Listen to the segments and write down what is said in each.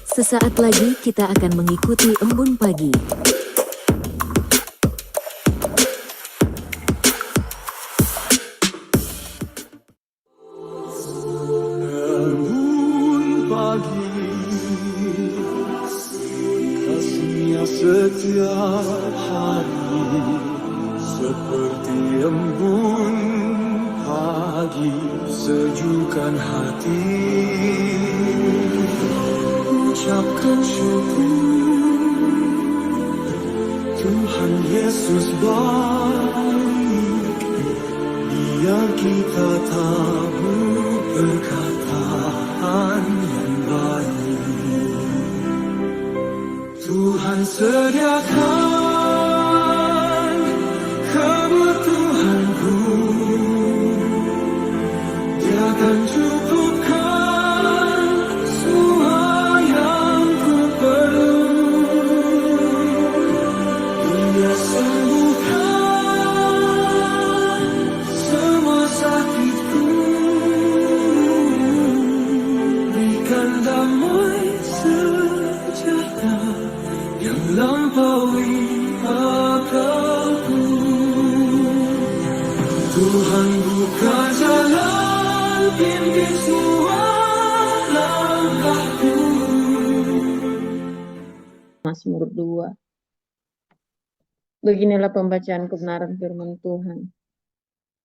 Sesaat lagi kita akan mengikuti embun pagi. Embun pagi, kasihnya setiap hari, seperti embun pagi, sejukkan hati. Ucapkan syukur, Tuhan Yesus baik, biar kita tahu perkataan yang baik. Tuhan sediakan kebutuhanku, Dia akan cukupkan semua yang ku perlu. Dia sembuhkan semua sakitku, berikan damai sejahtera yang lampaui akalku. Tuhan buka jalan, pimpin semua langkahku. Mazmur 2. Beginilah pembacaan kebenaran firman Tuhan.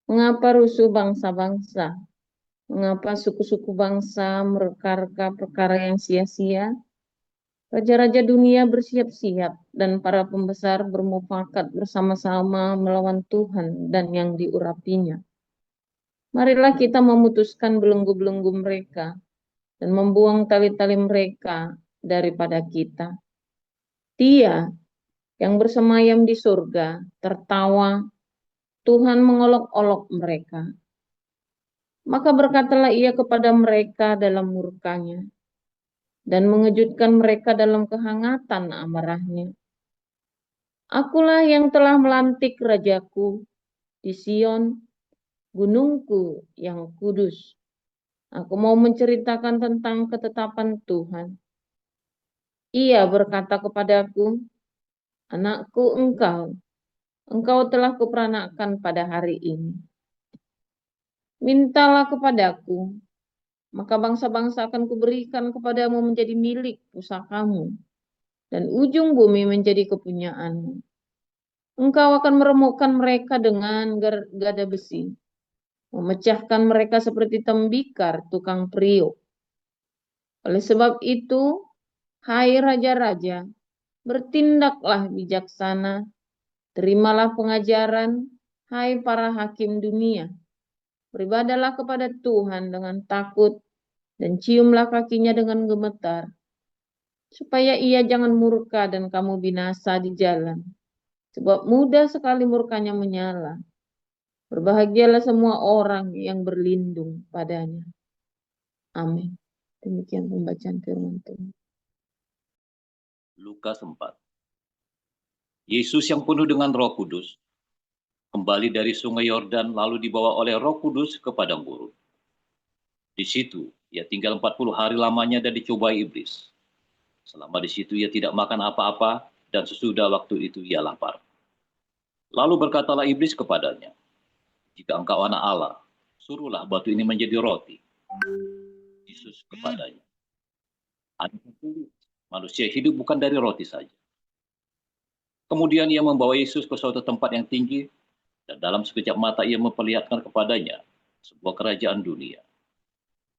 Mengapa rusuh bangsa-bangsa? Mengapa suku-suku bangsa mereka-reka perkara yang sia-sia? Raja-raja dunia bersiap-siap dan para pembesar bermufakat bersama-sama melawan Tuhan dan yang diurapinya. Marilah kita memutuskan belenggu-belenggu mereka dan membuang tali-tali mereka daripada kita. Dia yang bersemayam di surga tertawa, Tuhan mengolok-olok mereka. Maka berkatalah ia kepada mereka dalam murkanya, dan mengejutkan mereka dalam kehangatan amarahnya. Akulah yang telah melantik rajaku di Sion, gunungku yang kudus. Aku mau menceritakan tentang ketetapan Tuhan. Ia berkata kepadaku, anakku engkau telah kuperanakkan pada hari ini. Mintalah kepadaku, maka bangsa-bangsa akan kuberikan kepadamu menjadi milik pusakamu, dan ujung bumi menjadi kepunyaanmu. Engkau akan meremukkan mereka dengan gada besi, memecahkan mereka seperti tembikar tukang periuk. Oleh sebab itu, hai raja-raja, bertindaklah bijaksana, terimalah pengajaran, hai para hakim dunia. Beribadalah kepada Tuhan dengan takut, dan ciumlah kakinya dengan gemetar, supaya ia jangan murka dan kamu binasa di jalan, sebab mudah sekali murkanya menyala. Berbahagialah semua orang yang berlindung padanya. Amin. Demikian pembacaan firman Tuhan. Lukas 4. Yesus yang penuh dengan Roh Kudus kembali dari sungai Yordan lalu dibawa oleh Roh Kudus ke padang gurun. Di situ ia tinggal 40 hari lamanya dan dicobai iblis. Selama di situ ia tidak makan apa-apa dan sesudah waktu itu ia lapar. Lalu berkatalah iblis kepadanya, jika engkau anak Allah, suruhlah batu ini menjadi roti. Yesus kepadanya, ada tertulis, manusia hidup bukan dari roti saja. Kemudian ia membawa Yesus ke suatu tempat yang tinggi, dan dalam sekejap mata ia memperlihatkan kepadanya sebuah kerajaan dunia.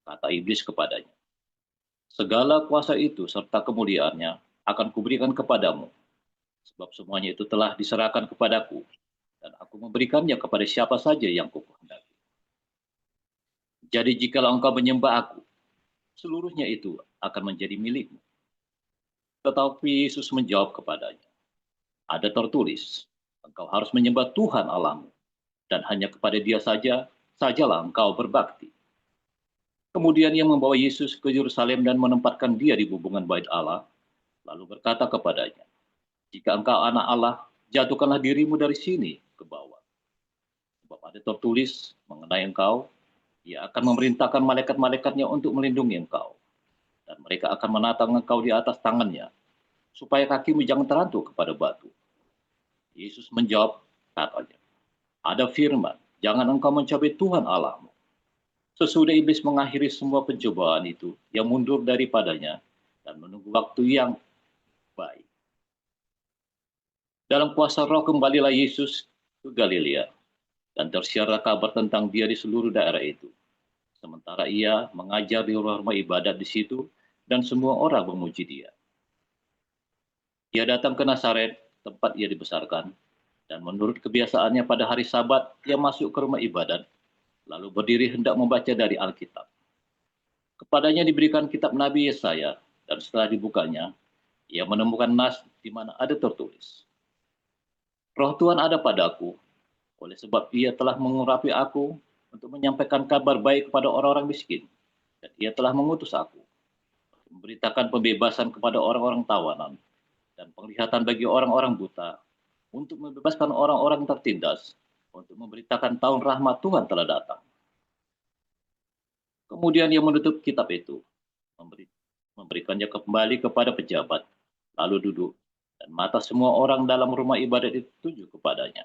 Kata iblis kepadanya, segala kuasa itu serta kemuliaannya akan kuberikan kepadamu, sebab semuanya itu telah diserahkan kepadaku, dan aku memberikannya kepada siapa saja yang kukehendaki. Jadi jikalau engkau menyembah aku, seluruhnya itu akan menjadi milikmu. Tetapi Yesus menjawab kepadanya, ada tertulis, engkau harus menyembah Tuhan Allahmu, dan hanya kepada Dia sajalah engkau berbakti. Kemudian ia membawa Yesus ke Yerusalem dan menempatkan dia di hubungan bait Allah, lalu berkata kepadanya, jika engkau anak Allah, jatuhkanlah dirimu dari sini ke bawah. Sebab ada tertulis mengenai engkau, ia akan memerintahkan malaikat-malaikatnya untuk melindungi engkau. dan mereka akan menatang engkau di atas tangannya, supaya kakimu jangan terantuk kepada batu. Yesus menjawab, katanya, ada firman, jangan engkau mencabai Tuhan Allahmu. Sesudah iblis mengakhiri semua pencobaan itu, ia mundur daripadanya dan menunggu waktu yang baik. Dalam kuasa Roh kembalilah Yesus ke Galilea, dan tersiarlah kabar tentang dia di seluruh daerah itu. Sementara ia mengajar di rumah ibadat di situ, dan semua orang memuji dia. Ia datang ke Nazaret, tempat ia dibesarkan, dan menurut kebiasaannya pada hari Sabat, ia masuk ke rumah ibadat, lalu berdiri hendak membaca dari Alkitab. Kepadanya diberikan kitab Nabi Yesaya, dan setelah dibukanya, ia menemukan nas di mana ada tertulis, Roh Tuhan ada padaku, oleh sebab ia telah mengurapi aku untuk menyampaikan kabar baik kepada orang-orang miskin, dan ia telah mengutus aku untuk memberitakan pembebasan kepada orang-orang tawanan, dan penglihatan bagi orang-orang buta, untuk membebaskan orang-orang tertindas, untuk memberitakan tahun rahmat Tuhan telah datang. Kemudian ia menutup kitab itu, memberikannya kembali kepada pejabat, lalu duduk, dan mata semua orang dalam rumah ibadat itu tuju kepadanya.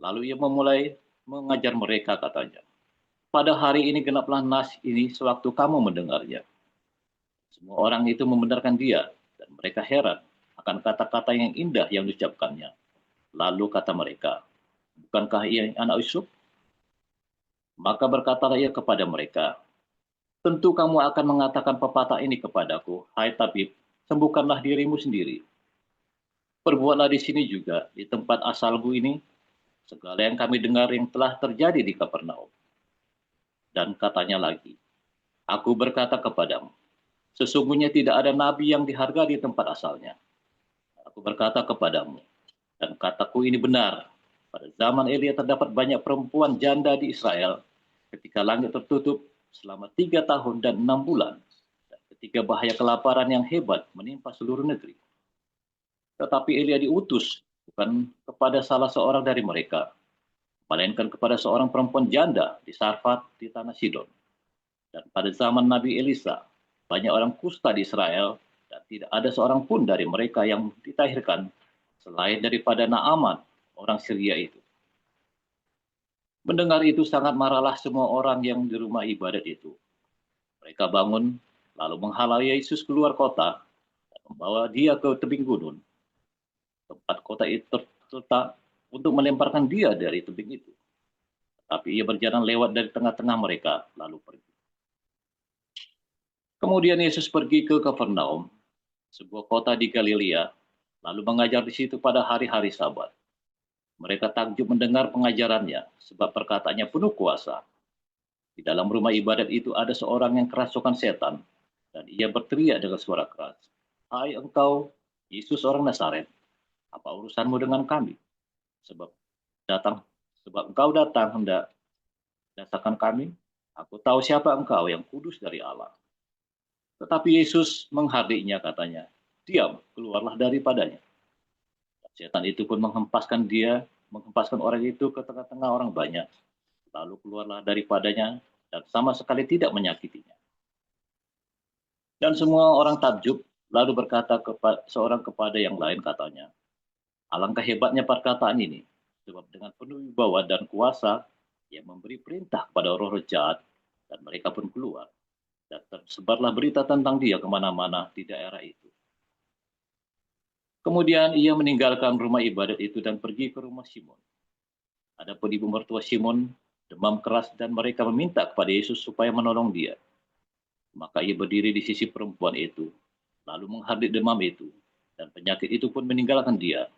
Lalu ia memulai mengajar mereka, katanya, pada hari ini genaplah nas ini sewaktu kamu mendengarnya. Semua orang itu membenarkan dia, dan mereka heran akan kata-kata yang indah yang diucapkannya. Lalu kata mereka, bukankah ia anak Yusuf? Maka berkatalah ia kepada mereka, tentu kamu akan mengatakan pepatah ini kepadaku, hai tabib, sembuhkanlah dirimu sendiri. Perbuatlah di sini juga, di tempat asalmu ini, segala yang kami dengar yang telah terjadi di Kapernaum. Dan katanya lagi, aku berkata kepadamu, sesungguhnya tidak ada nabi yang dihargai di tempat asalnya. Aku berkata kepadamu, dan kataku ini benar, pada zaman Elia terdapat banyak perempuan janda di Israel, ketika langit tertutup selama 3 tahun dan 6 bulan, dan ketika bahaya kelaparan yang hebat menimpa seluruh negeri. Tetapi Elia diutus bukan kepada salah seorang dari mereka, melainkan kepada seorang perempuan janda di Sarfat di tanah Sidon. Dan pada zaman Nabi Elisa, banyak orang kusta di Israel, dan tidak ada seorang pun dari mereka yang ditahirkan, selain daripada Naaman, orang Syria itu. Mendengar itu sangat marahlah semua orang yang di rumah ibadat itu. Mereka bangun, lalu menghalau Yesus keluar kota, dan membawa dia ke tebing gunung, tempat kota itu terletak, untuk melemparkan dia dari tebing itu. Tapi ia berjalan lewat dari tengah-tengah mereka, lalu pergi. Kemudian Yesus pergi ke Kapernaum, sebuah kota di Galilea, lalu mengajar di situ pada hari-hari Sabat. Mereka takjub mendengar pengajarannya, sebab perkataannya penuh kuasa. Di dalam rumah ibadat itu ada seorang yang kerasukan setan, dan ia berteriak dengan suara keras, hai engkau, Yesus orang Nazaret, apa urusanmu dengan kami? Sebab engkau datang hendak binasakan kami. Aku tahu siapa engkau, yang kudus dari Allah. Tetapi Yesus menghardiknya, katanya, diam, keluarlah daripadanya. Setan itu pun menghempaskan orang itu ke tengah-tengah orang banyak. Lalu keluarlah daripadanya, dan sama sekali tidak menyakitinya. Dan semua orang takjub, lalu berkata seorang kepada yang lain, katanya, alangkah hebatnya perkataan ini, sebab dengan penuh wibawa dan kuasa, ia memberi perintah kepada roh-roh jahat, dan mereka pun keluar. Dan tersebarlah berita tentang dia kemana-mana di daerah itu. Kemudian ia meninggalkan rumah ibadat itu dan pergi ke rumah Simon. Adapun ibu mertua Simon demam keras, dan mereka meminta kepada Yesus supaya menolong dia. Maka ia berdiri di sisi perempuan itu, lalu menghardik demam itu, dan penyakit itu pun meninggalkan dia.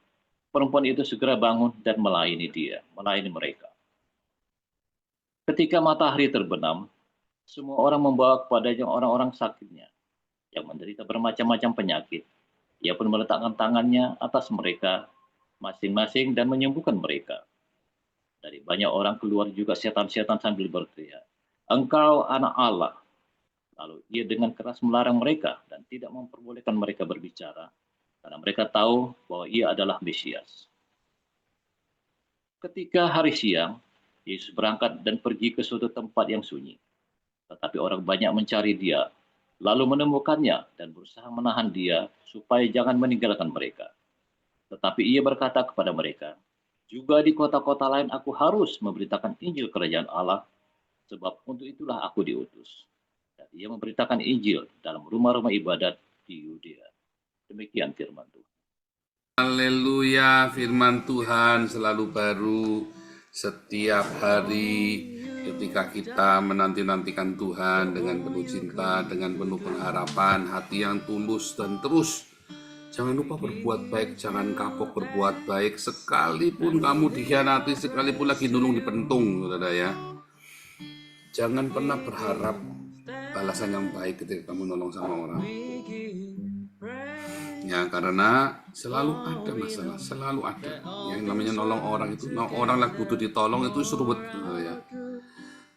Perempuan itu segera bangun dan melayani mereka. Ketika matahari terbenam, semua orang membawa kepadanya orang-orang sakitnya, yang menderita bermacam-macam penyakit. Ia pun meletakkan tangannya atas mereka masing-masing dan menyembuhkan mereka. Dari banyak orang keluar juga setan-setan sambil berteriak, engkau anak Allah. Lalu ia dengan keras melarang mereka dan tidak memperbolehkan mereka berbicara, karena mereka tahu bahwa ia adalah Mesias. Ketika hari siang, Yesus berangkat dan pergi ke suatu tempat yang sunyi. Tetapi orang banyak mencari dia, lalu menemukannya dan berusaha menahan dia supaya jangan meninggalkan mereka. Tetapi ia berkata kepada mereka, juga di kota-kota lain aku harus memberitakan Injil Kerajaan Allah, sebab untuk itulah aku diutus. Dan ia memberitakan Injil dalam rumah-rumah ibadat di Yudea. Demikian firman Tuhan. Haleluya, firman Tuhan selalu baru setiap hari ketika kita menanti-nantikan Tuhan dengan penuh cinta, dengan penuh pengharapan, hati yang tulus dan terus. Jangan lupa berbuat baik, jangan kapok berbuat baik. Sekalipun kamu dikhianati, sekalipun lagi nulung di pentung, saudara ya. Jangan pernah berharap balasan yang baik ketika kamu nolong sama orang. Ya, karena selalu ada masalah, selalu ada. Yang namanya nolong orang itu, orang lagi butuh ditolong itu serubut, ya.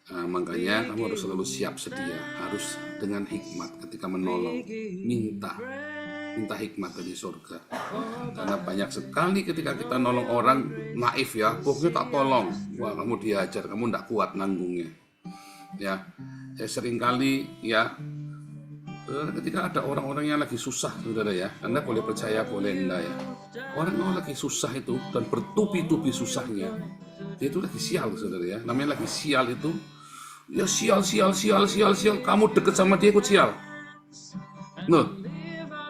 Nah, makanya kamu harus selalu siap sedia, harus dengan hikmat ketika menolong, minta hikmat dari surga. Karena banyak sekali ketika kita nolong orang naif ya, pokoknya tak tolong, wah kamu diajar, kamu tidak kuat nanggungnya. Ya, saya seringkali ya, ketika ada orang-orang yang lagi susah, saudara ya, Anda boleh percaya boleh enggak ya, orang yang lagi susah itu dan bertubi-tubi susahnya, dia itu lagi sial, saudara ya. Namanya lagi sial itu, ya sial, kamu deket sama dia ikut sial. Loh,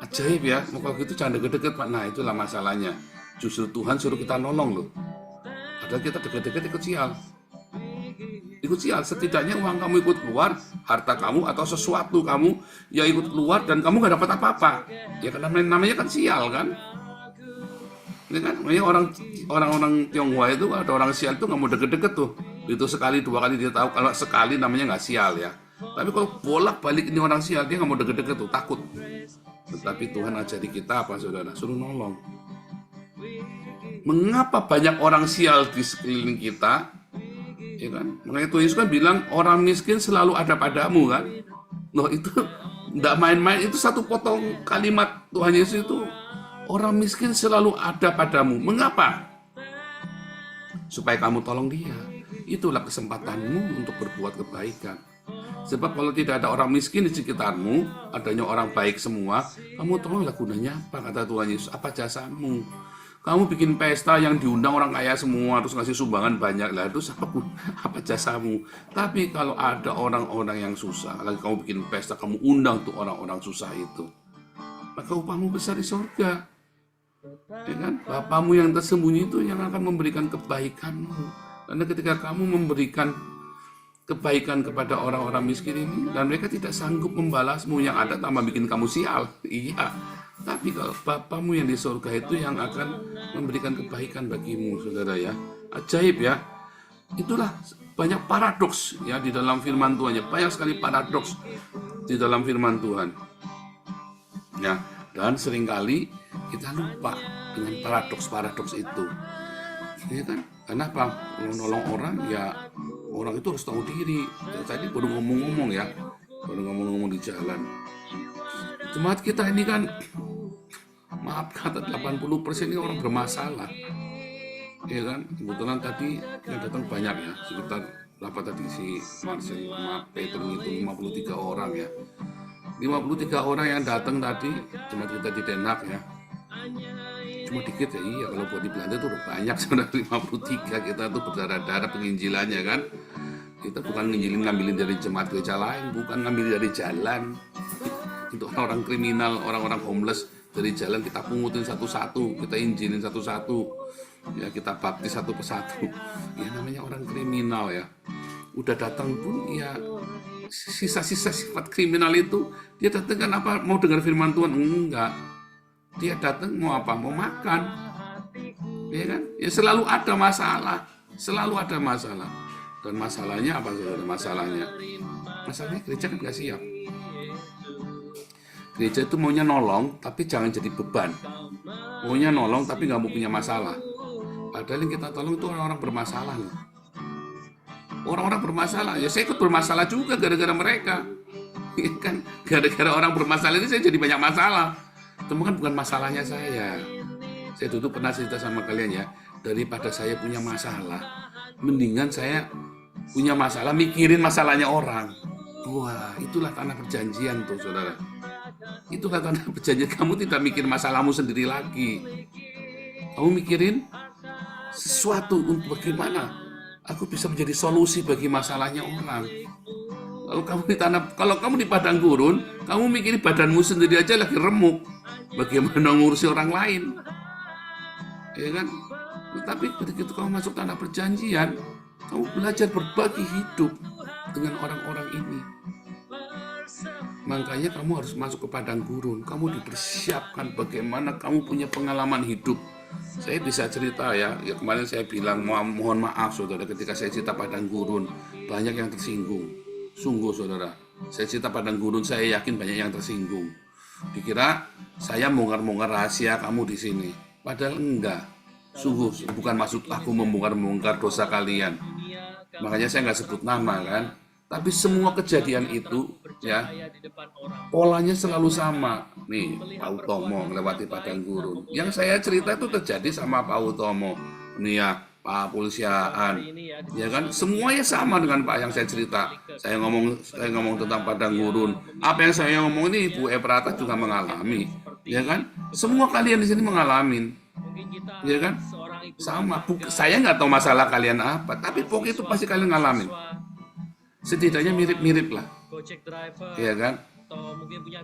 ajaib ya, kalau gitu jangan deket-deket Pak. Nah itulah masalahnya, justru Tuhan suruh kita nolong loh, padahal kita deket-deket ikut sial. Setidaknya uang kamu ikut keluar, harta kamu atau sesuatu kamu ya ikut keluar dan kamu gak dapat apa-apa. Ya karena namanya kan sial kan. Ini kan namanya orang-orang Tionghoa itu, ada orang sial itu gak mau deket-deket tuh. Itu sekali dua kali dia tahu, kalau sekali namanya gak sial ya. Tapi kalau bolak-balik ini orang sial, dia gak mau deket-deket tuh, takut. Tetapi Tuhan ajari kita apa saudara? Suruh nolong. Mengapa banyak orang sial di sekeliling kita? Ya kan? Makanya Tuhan Yesus kan bilang orang miskin selalu ada padamu kan. Loh itu tidak main-main, itu satu potong kalimat Tuhan Yesus itu, orang miskin selalu ada padamu. Mengapa? Supaya kamu tolong dia. Itulah kesempatanmu untuk berbuat kebaikan. Sebab kalau tidak ada orang miskin di sekitarmu, adanya orang baik semua, kamu tolonglah, gunanya apa? Kata Tuhan Yesus, apa jasamu? Kamu bikin pesta yang diundang orang kaya semua, terus ngasih sumbangan banyak lah, itu apa jasamu? Tapi kalau ada orang-orang yang susah, lagi kamu bikin pesta, kamu undang tuh orang-orang susah itu, maka upahmu besar di surga. Ya kan? Bapamu yang tersembunyi itu yang akan memberikan kebaikanmu. Karena ketika kamu memberikan kebaikan kepada orang-orang miskin ini, dan mereka tidak sanggup membalasmu, yang ada tambah bikin kamu sial. Iya. Tapi kalau Bapamu yang di surga itu yang akan memberikan kebaikan bagimu, saudara ya. Ajaib ya. Itulah banyak paradoks ya di dalam firman Tuhan. Banyak sekali paradoks di dalam firman Tuhan. Ya, dan seringkali kita lupa dengan paradoks-paradoks itu. Ya kan? Kenapa? Kalau nolong orang ya orang itu harus tahu diri. Ya, tadi baru ngomong-ngomong ya. Baru ngomong-ngomong di jalan. Jemaat kita ini kan, maaf kata 80% ini orang bermasalah. Ya kan, kebetulan tadi yang datang banyak ya, sekitar berapa tadi si Marcel, Peter itu 53 orang ya. 53 orang yang datang tadi, jemaat kita di Den Haag ya. Cuma dikit ya, iya kalau buat di Belanda itu udah banyak sebenarnya 53, kita tuh berdarah-darah penginjilannya kan. Kita bukan ngambilin dari jemaat gereja lain, bukan ngambil dari jalan. Itu orang-orang kriminal, orang-orang homeless dari jalan kita pungutin satu-satu, kita injilin satu-satu, ya kita baptis satu persatu. Ya namanya orang kriminal ya. Udah datang pun ya sisa-sisa sifat kriminal itu, dia datang kan apa, mau dengar firman Tuhan? Enggak. Dia datang mau apa? Mau makan. Ya kan? Ya selalu ada masalah, selalu ada masalah. Dan masalahnya apa saudara? Masalahnya gereja kan gak siap. Gereja itu maunya nolong, tapi jangan jadi beban. Maunya nolong, tapi nggak mau punya masalah. Padahal yang kita tolong itu orang-orang bermasalah. Orang-orang bermasalah, ya saya ikut bermasalah juga gara-gara mereka. Ya kan, gara-gara orang bermasalah ini saya jadi banyak masalah. Cuma kan bukan masalahnya saya. Saya dulu pernah cerita sama kalian ya, daripada saya punya masalah, mendingan saya punya masalah mikirin masalahnya orang. Wah, itulah tanah perjanjian tuh, saudara. Itulah tanah perjanjian. Kamu tidak mikir masalahmu sendiri lagi. Kamu mikirin sesuatu untuk bagaimana aku bisa menjadi solusi bagi masalahnya orang. Kalau kamu di padang gurun, kamu mikirin badanmu sendiri aja lagi remuk. Bagaimana ngurusi orang lain? Ya kan? Tetapi ketika kamu masuk tanah perjanjian, kamu belajar berbagi hidup dengan orang-orang ini. Makanya kamu harus masuk ke padang gurun. Kamu dipersiapkan bagaimana kamu punya pengalaman hidup. Saya bisa cerita ya kemarin saya bilang mohon maaf saudara, ketika saya cerita padang gurun banyak yang tersinggung. Sungguh saudara, saya cerita padang gurun, saya yakin banyak yang tersinggung. Dikira saya bongkar-bongkar rahasia kamu di sini. Padahal enggak. Sungguh bukan maksud aku membongkar dosa kalian. Makanya saya nggak sebut nama kan. Tapi semua kejadian itu ya polanya selalu sama. Nih Pak Utomo melewati padang gurun. Yang saya cerita itu terjadi sama Pak Utomo. Nih ya Pak Polisiaan. Ya kan semuanya sama dengan Pak yang saya cerita. Saya ngomong tentang padang gurun. Apa yang saya ngomong ini Bu Eprata juga mengalami. Ya kan semua kalian di sini mengalami. Ya kan sama. Saya nggak tahu masalah kalian apa. Tapi pokoknya itu pasti kalian ngalamin. Setidaknya mirip-mirip lah, ya kan?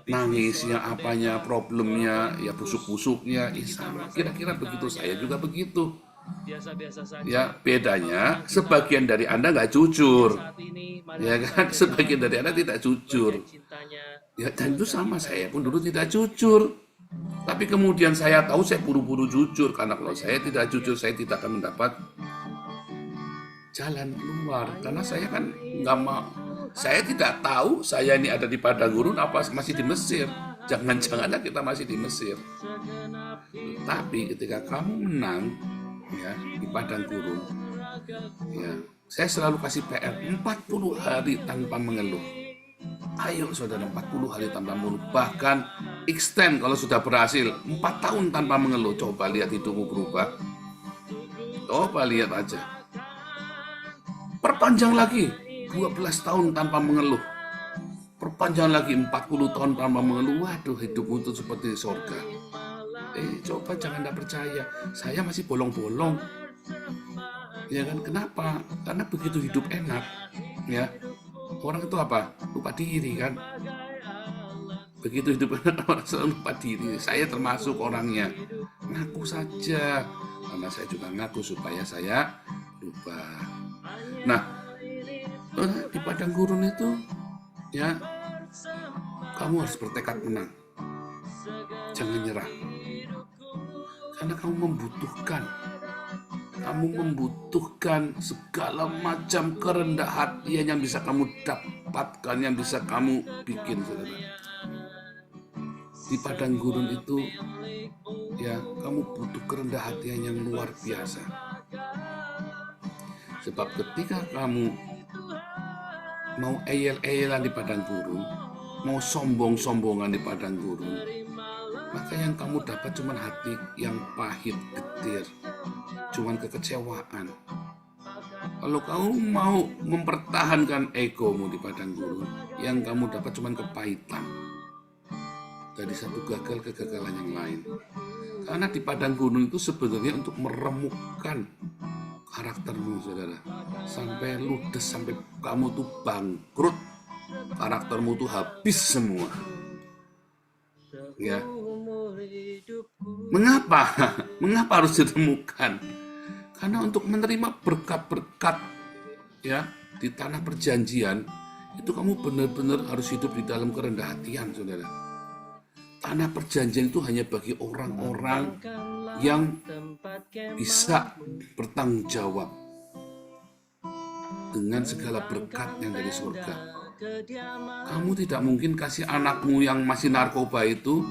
Nangisnya, apanya, problemnya, ya busuk-busuknya, sama. Kira-kira begitu, saya juga begitu. Ya bedanya sebagian dari Anda nggak jujur, ya kan? Sebagian dari Anda tidak jujur. Ya dan itu sama, saya pun dulu tidak jujur. Tapi kemudian saya tahu saya buru-buru jujur, karena kalau saya tidak jujur, saya tidak akan mendapat jalan keluar, karena saya kan nggak mau, saya tidak tahu saya ini ada di padang gurun apa masih di Mesir. Jangan-jangan kita masih di Mesir. Tapi ketika kamu menang ya di padang gurun, ya saya selalu kasih PR 40 hari tanpa mengeluh. Ayo saudara, 40 hari tanpa mengeluh, bahkan extend kalau sudah berhasil 4 tahun tanpa mengeluh. Coba lihat hidupmu berubah. Coba lihat aja. Perpanjang lagi 12 tahun tanpa mengeluh. Perpanjang lagi 40 tahun tanpa mengeluh. Waduh, hidupmu itu seperti surga. Coba jangan tidak percaya. Saya masih bolong-bolong. Ya kan, kenapa? Karena begitu hidup enak, ya. Orang itu apa? Lupa diri kan. Begitu hidup enak orang selalu lupa diri. Saya termasuk orangnya. Ngaku saja. Karena saya juga ngaku supaya saya lupa. Nah, di padang gurun itu, ya, kamu harus bertekad menang. Jangan nyerah. Karena kamu membutuhkan segala macam kerendah hatian yang bisa kamu dapatkan, yang bisa kamu bikin, saudara. Di padang gurun itu, ya, kamu butuh kerendah hatian yang luar biasa. Sebab ketika kamu mau eyel-eyelan di padang gurun, mau sombong-sombongan di padang gurun, maka yang kamu dapat cuma hati yang pahit, getir, cuma kekecewaan. Kalau kamu mau mempertahankan egomu di padang gurun, yang kamu dapat cuma kepahitan. Dari satu gagal ke kegagalan yang lain. Karena di padang gurun itu sebenarnya untuk meremukkan karaktermu, saudara, sampai ludes, sampai kamu tuh bangkrut, karaktermu tuh habis semua. Ya, mengapa harus ditemukan? Karena untuk menerima berkat-berkat ya di tanah perjanjian itu kamu benar-benar harus hidup di dalam kerendahan hatian, saudara. Tanah perjanjian itu hanya bagi orang-orang yang bisa bertanggung jawab dengan segala berkat yang dari surga. Kamu tidak mungkin kasih anakmu yang masih narkoba itu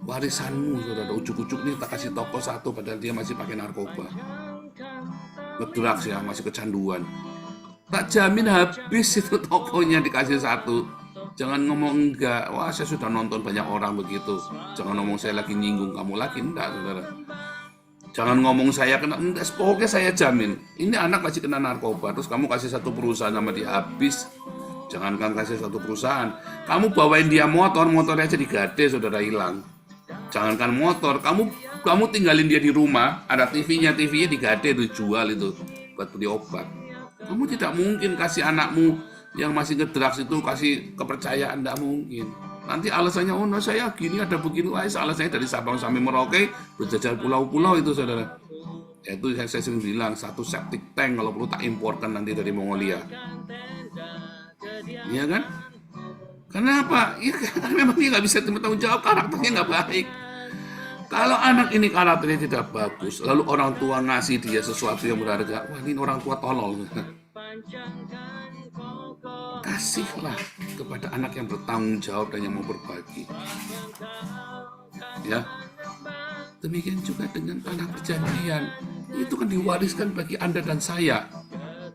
warisanmu, saudara. Ujuk-ujuk nih tak kasih toko satu padahal dia masih pakai narkoba, ngedrugs ya, masih kecanduan. Tak jamin habis itu tokonya dikasih satu. Jangan ngomong enggak, wah saya sudah nonton banyak orang begitu. Jangan ngomong saya lagi nyinggung kamu lagi, enggak, saudara. Jangan ngomong saya kena, enggak, pokoknya saya jamin. Ini anak masih kena narkoba, terus kamu kasih satu perusahaan sama dia habis. Jangankan kasih satu perusahaan, kamu bawain dia motornya aja digade, saudara, hilang. Jangankan motor, kamu tinggalin dia di rumah, ada TV-nya digade, dijual itu buat beli obat. Kamu tidak mungkin kasih anakmu yang masih ngedrugs itu kasih kepercayaan, tidak mungkin. Nanti alasannya, oh no, saya gini, ada begini, alasannya dari Sabang sampai Merauke, berjajar pulau-pulau itu, saudara. Itu saya sering bilang, satu septic tank kalau perlu tak imporkan nanti dari Mongolia. Iya kan? Kenapa? Ya karena memang dia nggak bisa bertanggung jawab, karakternya nggak baik. Kalau anak ini karakternya tidak bagus, lalu orang tua ngasih dia sesuatu yang berharga, wah ini orang tua tolol. Kasihlah kepada anak yang bertanggung jawab dan yang mau berbagi. Ya, demikian juga dengan tanah perjanjian. Itu kan diwariskan bagi Anda dan saya.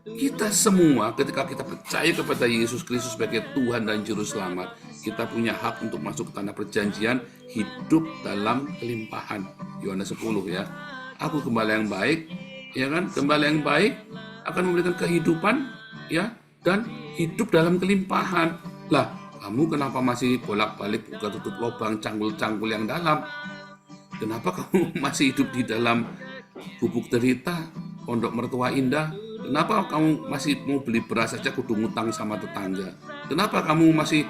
Kita semua ketika kita percaya kepada Yesus Kristus sebagai Tuhan dan Juru Selamat, kita punya hak untuk masuk ke tanah perjanjian, hidup dalam kelimpahan. Yohanes 10 ya. Aku gembala yang baik, ya kan? Gembala yang baik akan memberikan kehidupan, ya, dan hidup dalam kelimpahan. Lah, kamu kenapa masih bolak-balik buka tutup lubang cangkul-cangkul yang dalam? Kenapa kamu masih hidup di dalam gubuk derita, pondok mertua indah? Kenapa kamu masih mau beli beras saja kudu ngutang sama tetangga? Kenapa kamu masih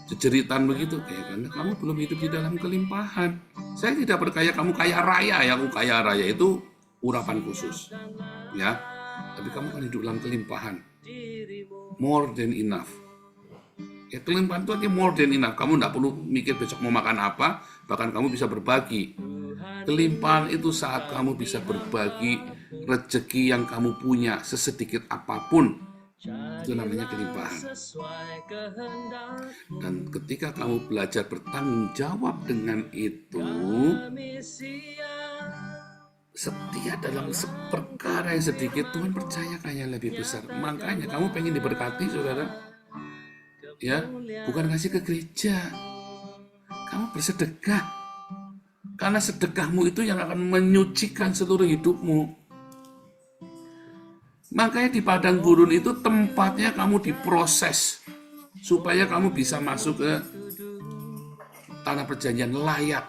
jejeritan begitu? Ya, karena kamu belum hidup di dalam kelimpahan. Saya tidak berkaya kamu kaya raya, ya, aku kaya raya itu urapan khusus, ya. Tapi kamu kan hidup dalam kelimpahan, more than enough. Ya, kelimpahan itu artinya more than enough. Kamu tidak perlu mikir besok mau makan apa, bahkan kamu bisa berbagi. Kelimpahan itu saat kamu bisa berbagi rezeki yang kamu punya sesedikit apapun. Itu namanya kelimpahan. Dan ketika kamu belajar bertanggung jawab dengan itu, setia dalam perkara yang sedikit, Tuhan percayakan yang lebih besar. Makanya kamu pengen diberkati, saudara, ya, bukan kasih ke gereja, kamu bersedekah. Karena sedekahmu itu yang akan menyucikan seluruh hidupmu. Makanya di padang gurun itu tempatnya kamu diproses supaya kamu bisa masuk ke tanah perjanjian layak.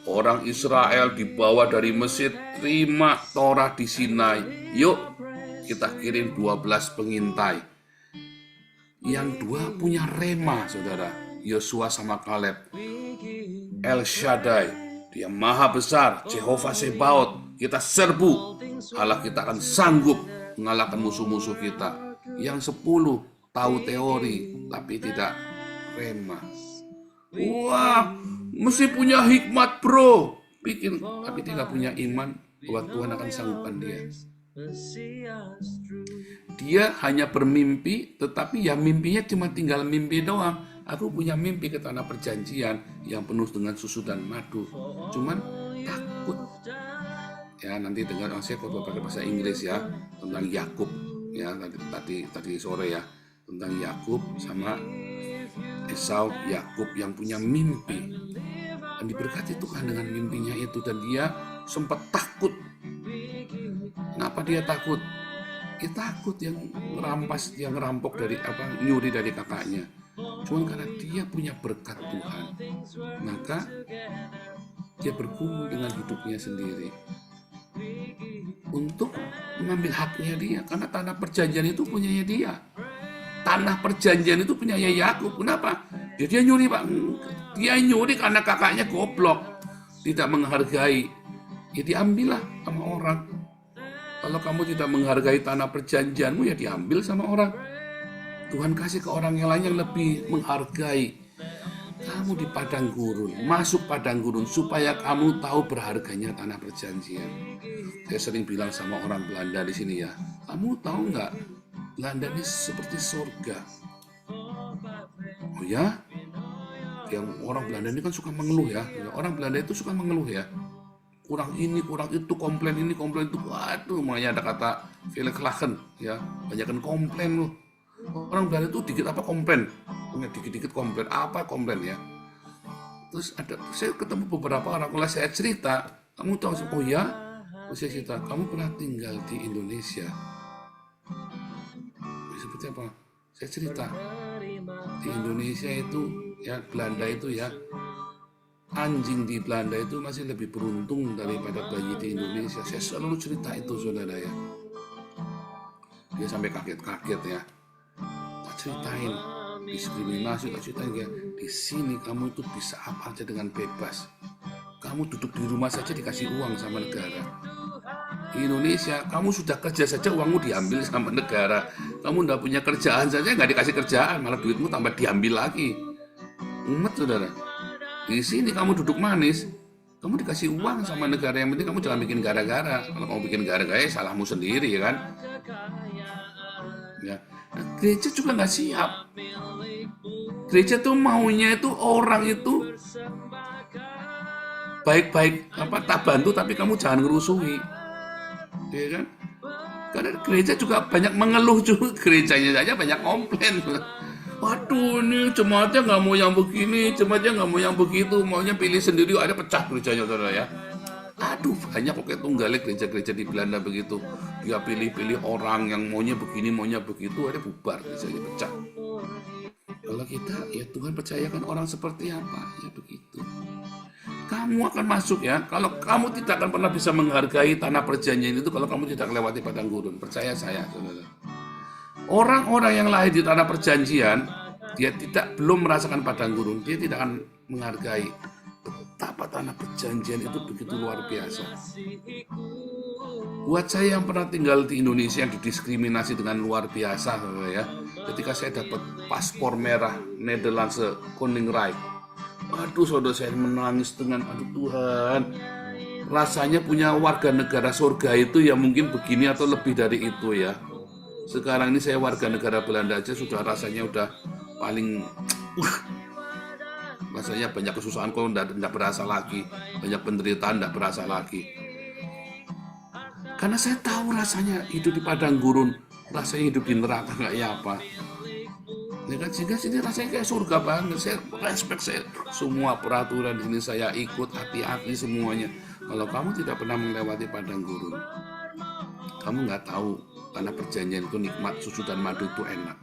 Orang Israel dibawa dari Mesir, terima Torah di Sinai. Yuk kita kirim 12 pengintai. Yang 2 punya rema, saudara, Yosua sama Kaleb. El Shaddai, Dia maha besar, Jehovah Sebaot. Kita serbu, Allah kita akan sanggup mengalahkan musuh-musuh kita. Yang 10 tahu teori tapi tidak rema. Wah, mesti punya hikmat bro, bikin, tapi tidak punya iman bahwa Tuhan akan sanggupkan dia. Dia hanya bermimpi, tetapi ya mimpinya cuma tinggal mimpi doang. Aku punya mimpi ke tanah perjanjian yang penuh dengan susu dan madu. Cuman takut. Ya, nanti dengar saya khotbah pakai bahasa Inggris ya tentang Yakub ya tadi sore ya, tentang Yakub sama Esau. Yakub yang punya mimpi dan diberkati Tuhan dengan mimpinya itu, dan dia sempat takut. Kenapa dia takut? Dia takut yang ngerampok dari nyuri dari kakaknya. Cuma karena dia punya berkat Tuhan, maka dia bergumul dengan hidupnya sendiri untuk mengambil haknya dia, karena tanah perjanjian itu punyanya dia. Tanah perjanjian itu punyanya Yakub. Kenapa? Dia nyuri, Pak. Dia nyuri karena kakaknya goblok, tidak menghargai. Ya diambillah sama orang. Kalau kamu tidak menghargai tanah perjanjianmu, ya diambil sama orang. Tuhan kasih ke orang yang lain yang lebih menghargai. Kamu di padang gurun, masuk padang gurun supaya kamu tahu berharganya tanah perjanjian. Saya sering bilang sama orang Belanda di sini ya, kamu tahu nggak, Belanda ini seperti surga. Oh ya? Yang orang Belanda ini kan suka mengeluh ya. Orang Belanda itu suka mengeluh ya. Kurang ini, kurang itu, komplain ini, komplain itu. Waduh, makanya ada kata Velklagen ya, banyakan komplain loh. Orang Belanda itu dikit apa komplain, dikit-dikit komplain, apa komplain ya. Terus saya ketemu beberapa orang, kalau saya cerita, kamu tahu, oh ya, saya cerita, kamu pernah tinggal di Indonesia. Seperti apa? Saya cerita di Indonesia itu ya, Belanda itu ya, anjing di Belanda itu masih lebih beruntung daripada bayi di Indonesia. Saya selalu cerita itu, saudara ya. Dia sampai kaget-kaget ya. Tak ceritain diskriminasi, tak ceritain ya. Di sini kamu itu bisa apa aja dengan bebas. Kamu duduk di rumah saja dikasih uang sama negara. Di Indonesia, kamu sudah kerja saja uangmu diambil sama negara. Kamu nggak punya kerjaan saja nggak dikasih kerjaan, malah duitmu tambah diambil lagi. Umat saudara. Di sini kamu duduk manis, kamu dikasih uang sama negara. Yang penting kamu jangan bikin gara-gara. Kalau kamu bikin gara-gara, ya salahmu sendiri ya kan. Ya. Nah, gereja juga nggak siap. Gereja tuh maunya itu orang itu baik-baik tak bantu, tapi kamu jangan ngerusuhi, ya kan? Karena gereja juga banyak mengeluh juga, gerejanya saja banyak komplain. Waduh, ini jemaatnya nggak mau yang begini, jemaatnya nggak mau yang begitu, maunya pilih sendiri, ada pecah gerejanya, saudara ya. Aduh, banyak pokoknya tunggalik gereja-gereja di Belanda begitu. Dia pilih-pilih orang yang maunya begini, maunya begitu, ada bubar, gerejanya pecah. Kalau kita, ya Tuhan percayakan orang seperti apa, ya begitu. Kamu akan masuk ya, kalau kamu tidak akan pernah bisa menghargai tanah perjanjian itu kalau kamu tidak melewati padang gurun. Percaya saya, saudara. Orang-orang yang lahir di tanah perjanjian, dia belum merasakan padang gurun, dia tidak akan menghargai betapa tanah perjanjian itu begitu luar biasa. Buat saya yang pernah tinggal di Indonesia yang didiskriminasi dengan luar biasa, saudara ya. Ketika saya dapat paspor merah Nederlandse Koninkrijk, aduh saudara, saya menangis dengan aduh Tuhan. Rasanya punya warga negara surga itu ya mungkin begini atau lebih dari itu ya. Sekarang ini saya warga negara Belanda aja sudah rasanya udah paling rasanya banyak kesusahan kok tidak berasa lagi, banyak penderitaan tidak berasa lagi. Karena saya tahu rasanya hidup di padang gurun, rasanya hidup di neraka kayak apa. Ya kan, sehingga sini rasanya kayak surga banget. Saya respect, saya semua peraturan di sini saya ikut, hati-hati semuanya. Kalau kamu tidak pernah melewati padang gurun, kamu nggak tahu tanah perjanjian itu nikmat, susu dan madu itu enak.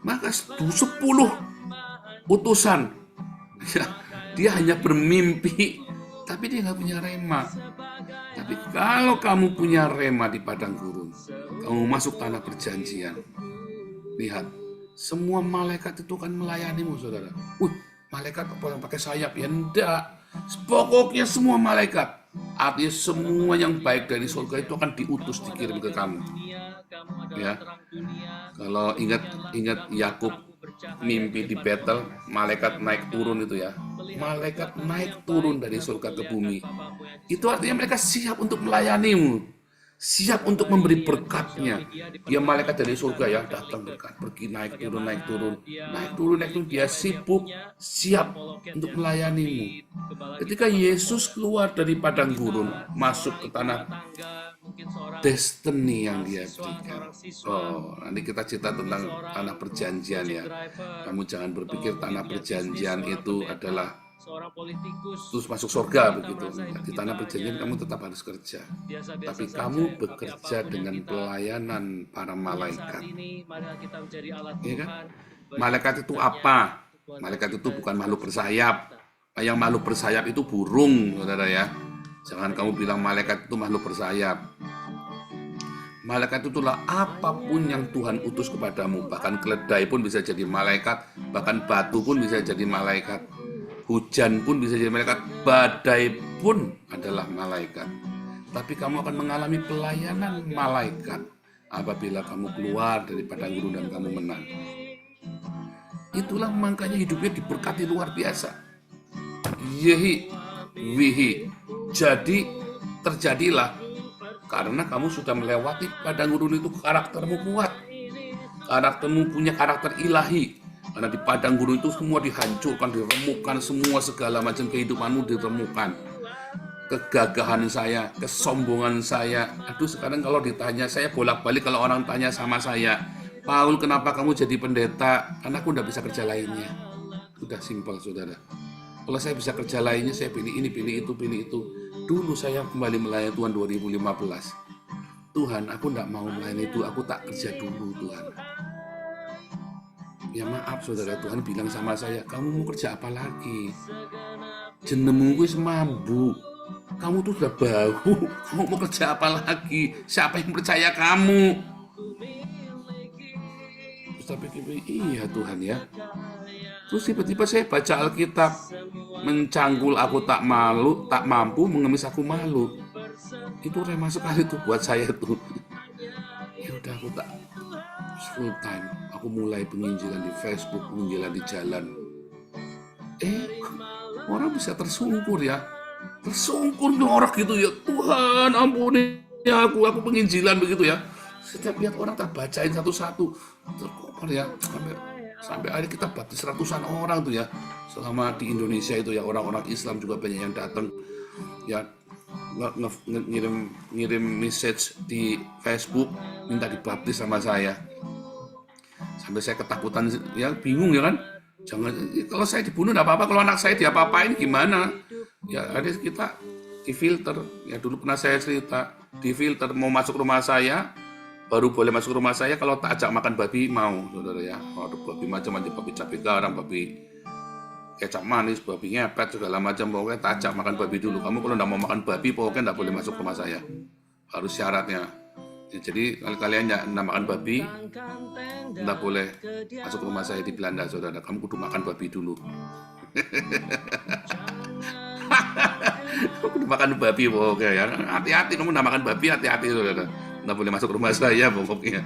Maka 10 utusan, ya, dia hanya bermimpi, tapi dia nggak punya rema. Tapi kalau kamu punya rema di padang gurun, kamu masuk tanah perjanjian. Lihat, semua malaikat itu kan melayanimu, saudara. Malaikat apa yang pakai sayap? Ya enggak. Pokoknya semua malaikat. Artinya semua yang baik dari surga itu akan diutus, dikirim ke kamu. Ya. Kalau ingat Yakub mimpi di Betel, malaikat naik turun itu ya. Malaikat naik turun dari surga ke bumi. Itu artinya mereka siap untuk melayanimu. Siap untuk memberi berkatnya. Dia malaikat dari surga ya, datang berkat, pergi naik turun. Dia sibuk, siap untuk melayanimu. Ketika Yesus keluar dari padang gurun, masuk ke tanah destiny yang dia berikan. Nanti kita cerita tentang tanah perjanjian ya. Kamu jangan berpikir tanah perjanjian itu adalah terus masuk surga begitu. Di tanah perjanjian kamu tetap harus kerja, tapi kamu bekerja dengan pelayanan para malaikat. Ya kan? Malaikat itu apa? Malaikat itu bukan makhluk bersayap. Yang makhluk bersayap itu burung, saudara ya. Jangan kamu bilang malaikat itu makhluk bersayap. Malaikat itulah apapun yang Tuhan utus kepadamu. Bahkan keledai pun bisa jadi malaikat, bahkan batu pun bisa jadi malaikat. Hujan pun bisa jadi malaikat, badai pun adalah malaikat. Tapi kamu akan mengalami pelayanan malaikat apabila kamu keluar dari padang gurun dan kamu menang. Itulah makanya hidupnya diberkati luar biasa. Yehi, wihi. Jadi terjadilah karena kamu sudah melewati padang gurun itu, karaktermu kuat. Karaktermu punya karakter ilahi. Karena di padang gurun itu semua dihancurkan, diremukkan, semua segala macam kehidupanmu diremukkan. Kegagahan saya, kesombongan saya. Aduh, sekarang kalau ditanya, saya bolak-balik kalau orang tanya sama saya, Paul, kenapa kamu jadi pendeta? Karena aku udah bisa kerja lainnya. Udah simpel, saudara. Kalau saya bisa kerja lainnya, saya pilih ini, pilih itu. Dulu saya kembali melayani Tuhan 2015. Tuhan, aku enggak mau melayani itu, aku tak kerja dulu, Tuhan. Ya maaf saudara, Tuhan bilang sama saya, kamu mau kerja apa lagi? Jenemu wis mambu. Kamu tuh udah bau. Kamu mau kerja apa lagi? Siapa yang percaya kamu? Terus saya pikir, iya Tuhan ya. Terus tiba-tiba saya baca Alkitab, mencangkul aku tak malu, tak mampu, mengemis aku malu. Itu remah sekali tuh buat saya tuh. Ya udah aku tak full time. Aku mulai penginjilan di Facebook, penginjilan di jalan. Orang bisa tersungkur ya. Tersungkur norak gitu ya. Tuhan ampuni aku penginjilan begitu ya. Setiap lihat orang tak bacain satu-satu. Terkopar ya. Sampai akhirnya kita baptis ratusan orang tuh ya. Selama di Indonesia itu ya, orang-orang Islam juga banyak yang datang. Ya ngirim message di Facebook minta dibaptis sama saya. Sampai saya ketakutan ya, bingung ya kan. Jangan, kalau saya dibunuh enggak apa-apa, kalau anak saya diapa-apain gimana? Ya ada kita difilter. Ya dulu pernah saya cerita, difilter mau masuk rumah saya, baru boleh masuk rumah saya kalau tak ajak makan babi mau, saudara ya. Ada babi macam-macam, babi cabai garang, babi kecap manis, babi ngepet, segala macam, pokoknya tak ajak makan babi dulu. Kamu kalau enggak mau makan babi, pokoknya enggak boleh masuk rumah saya. Harus syaratnya. Ya, jadi kalau kalian enggak makan babi, enggak boleh masuk rumah saya di Belanda, saudara. Kamu kudu makan babi dulu. Kudu makan babi pokoknya ya. Hati-hati kamu enggak makan babi, hati-hati saudara. Enggak boleh masuk rumah saya pokoknya.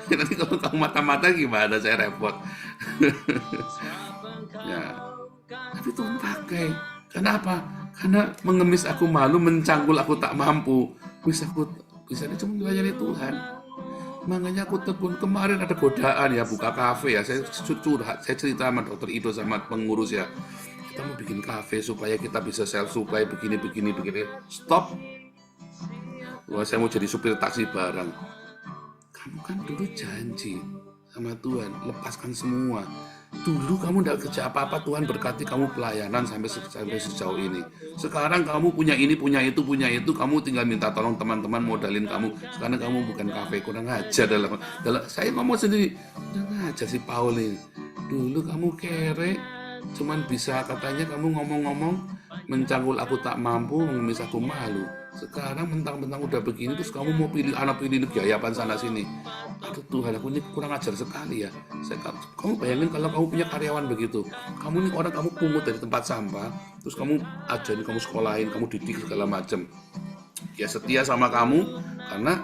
Nanti kalau kamu mata-mata gimana, saya repot. Ya, tapi Tuhan pakai. Kenapa? Karena mengemis aku malu, mencangkul aku tak mampu. Bisa cuma melayani Tuhan. Makanya aku tekun kemarin ada godaan ya, buka kafe ya. Saya curhat, saya cerita sama dokter Ido sama pengurus ya. Kita mau bikin kafe supaya kita bisa self supply begini. Stop. Wah, saya mau jadi supir taksi barang. Kamu kan dulu janji sama Tuhan, lepaskan semua. Dulu kamu tidak kerja apa-apa, Tuhan berkati kamu pelayanan sampai sejauh ini. Sekarang kamu punya ini, punya itu, kamu tinggal minta tolong teman-teman modalin kamu. Sekarang kamu bukan kafe, kurang ajar dalam saya ngomong sendiri, kurang ajar si Paul ini. Dulu kamu kere, cuman bisa katanya kamu ngomong-ngomong, mencangkul aku tak mampu, mengemis aku malu. Sekarang mentang-mentang udah begini, terus kamu mau pilih biayapan sana sini. Aduh Tuhan, aku ini kurang ajar sekali ya. Kamu bayangin kalau kamu punya karyawan begitu. Kamu ini orang, kamu pungut dari tempat sampah, terus kamu ajarin, kamu sekolahin, kamu didik segala macam. Dia setia sama kamu karena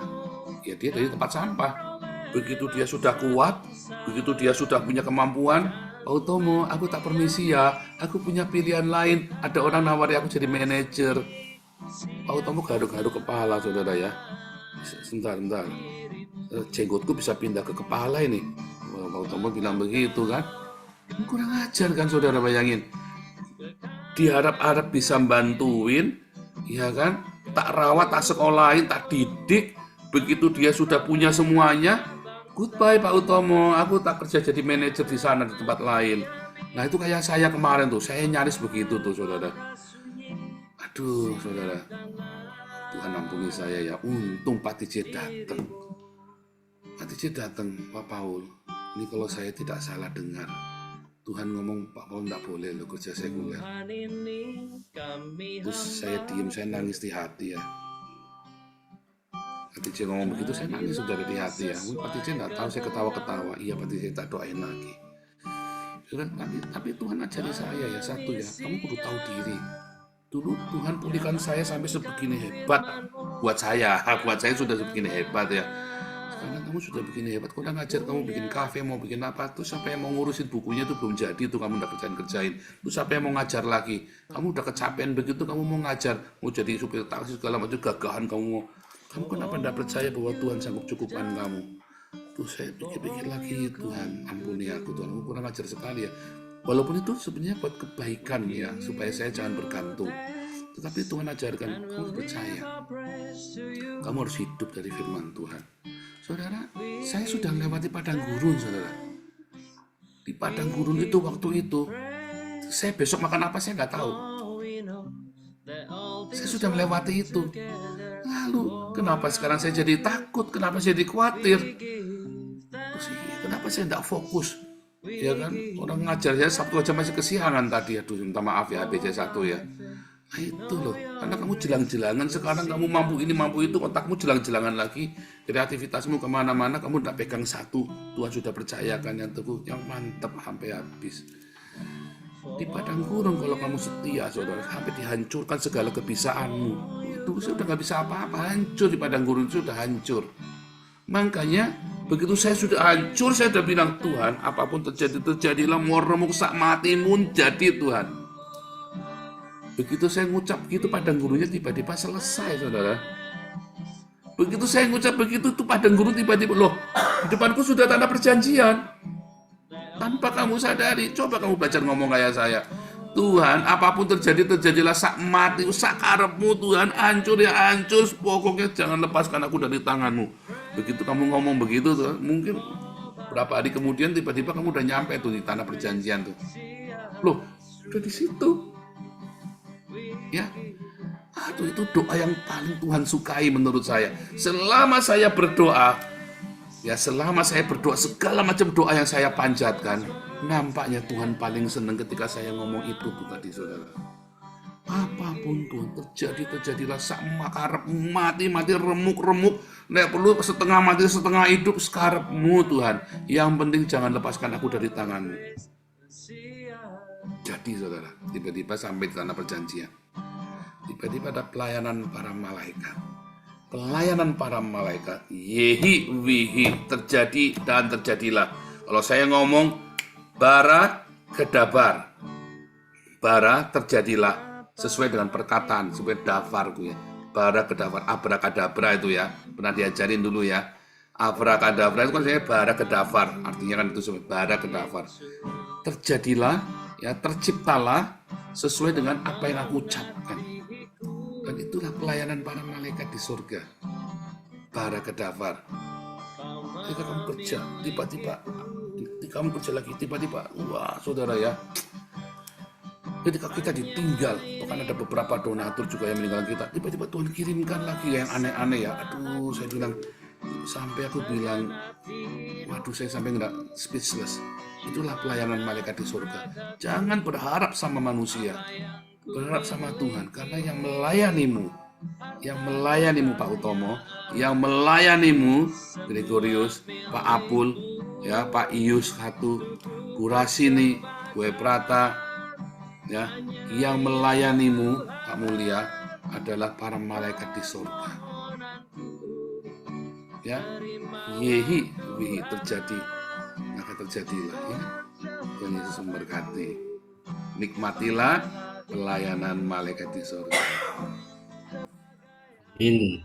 ya dia dari tempat sampah. Begitu dia sudah kuat, begitu dia sudah punya kemampuan, Pak Utomo, aku tak permisi ya, aku punya pilihan lain. Ada orang nawari aku jadi manajer. Pak Utomo garuk-garuk kepala, saudara ya. Sebentar. Jenggotku bisa pindah ke kepala ini. Pak Utomo bilang begitu kan. Kurang ajar kan, saudara, bayangin. Diharap-harap bisa bantuin, ya kan. Tak rawat, tak sekolahin, tak didik. Begitu dia sudah punya semuanya, goodbye Pak Utomo, aku tak kerja jadi manajer di sana, di tempat lain. Nah itu kayak saya kemarin tuh, saya nyaris begitu tuh, saudara. Aduh, saudara, Tuhan ampuni saya ya. Untung Pak DJ datang. Pak DJ datang, Pak Paul. Ini kalau saya tidak salah dengar, Tuhan ngomong Pak Paul tidak boleh lo kerja sekuler. Terus saya diem, saya nangis di hati ya. Pak DJ ngomong begitu, saya nangis saudara di hati ya. Pak DJ tidak tahu, saya ketawa-ketawa. Iya, Pak DJ tak doain lagi. Tapi Tuhan ajari saya ya satu ya, kamu perlu tahu diri. Dulu Tuhan pulihkan saya sampai sebegini hebat. Buat saya sudah sebegini hebat ya. Sekarang kamu sudah begini hebat, kurang ajar kamu bikin kafe, mau bikin apa, terus siapa yang mau ngurusin bukunya itu belum jadi, tuh kamu udah kerjain. Terus siapa yang mau ngajar lagi? Kamu udah kecapean begitu, kamu mau ngajar, mau jadi supir taksi segala macam, gagahan kamu kenapa tidak percaya bahwa Tuhan sanggup cukupkan kamu? Tuh saya pikir-pikir lagi, Tuhan ampuni aku, Tuhan, aku kurang ajar sekali ya. Walaupun itu sebenarnya buat kebaikan ya, supaya saya jangan bergantung. Tetapi Tuhan ajarkan, kamu percaya. Kamu harus hidup dari firman Tuhan. Saudara, saya sudah melewati padang gurun, saudara. Di padang gurun itu, waktu itu, saya besok makan apa saya nggak tahu. Saya sudah melewati itu. Lalu, kenapa sekarang saya jadi takut? Kenapa saya jadi khawatir? Terus Kenapa saya tidak fokus? Ya kan, orang ngajar saya Sabtu aja masih kesiangan tadi. Aduh, minta maaf ya, BC1 ya. Nah itu loh, karena kamu jelang-jelangan, sekarang kamu mampu ini, mampu itu, otakmu jelang-jelangan lagi, kreativitasmu kemana-mana, kamu tidak pegang satu. Tuhan sudah percayakan yang teguh, yang mantap sampai habis. Di padang gurun kalau kamu setia, saudara, sampai dihancurkan segala kebisaanmu. Itu sudah nggak bisa apa-apa, hancur di padang gurun, sudah hancur. Makanya begitu saya sudah hancur, saya sudah bilang, Tuhan, apapun terjadi, terjadilah, mau remuk sak matimu jadi Tuhan. Begitu saya ngucap begitu, padang gurunnya tiba-tiba selesai, saudara. Begitu saya ngucap begitu, tuh padang gurun tiba-tiba, loh, di depanku sudah tanda perjanjian. Tanpa kamu sadari, coba kamu belajar ngomong kayak saya. Tuhan, apapun terjadi, terjadilah sak mati, sak karepmu Tuhan, hancur ya hancur, pokoknya jangan lepaskan aku dari tanganmu. Begitu kamu ngomong begitu, tuh, mungkin berapa hari kemudian tiba-tiba kamu udah nyampe tuh di tanah perjanjian tuh. Loh, udah di situ. Ya, aduh itu doa yang paling Tuhan sukai menurut saya. Selama saya berdoa, ya selama saya berdoa, segala macam doa yang saya panjatkan, nampaknya Tuhan paling senang ketika saya ngomong itu, bukan di saudara. Apapun Tuhan terjadi, terjadilah sak makarep mati, remuk, nek perlu setengah mati, setengah hidup, sekarepmu Tuhan. Yang penting jangan lepaskan aku dari tanganmu. Jadi saudara, tiba-tiba sampai di tanah perjanjian. Tiba-tiba ada pelayanan para malaikat. Pelayanan para malaikat. Yehi wihi, terjadi dan terjadilah. Kalau saya ngomong, bara kedabar. Bara terjadilah. Sesuai dengan perkataan, sesuai dafarku ya. Bara kedabar, abrakadabra itu ya. Pernah diajarin dulu ya. Abrakadabra itu kan saya bara kedafar. Artinya kan itu sesuai bara kedafar. Terjadilah, ya terciptalah sesuai dengan apa yang aku ucapkan. Dan itulah pelayanan para malaikat di surga. Bara kedafar. Ketika kamu kerja, tiba-tiba kamu kerja lagi, tiba-tiba, wah saudara ya, ketika kita ditinggal, bahkan ada beberapa donatur juga yang meninggalkan kita, tiba-tiba Tuhan kirimkan lagi yang aneh-aneh ya. Aduh, saya bilang, sampai aku bilang, waduh saya sampai nggak speechless. Itulah pelayanan malaikat di surga. Jangan berharap sama manusia, berharap sama Tuhan, karena yang melayanimu Pak Utomo, yang melayanimu Gregorius, Pak Apul, ya Pak Ius Hatu, Bu Rasini, Bu Prata, ya, yang melayanimu Pak Mulia adalah para malaikat di surga. Ya, yehi wihi, terjadi, maka terjadilah ya. Tuhan Yesus memberkati. Nikmatilah pelayanan malaikat di surga. Ini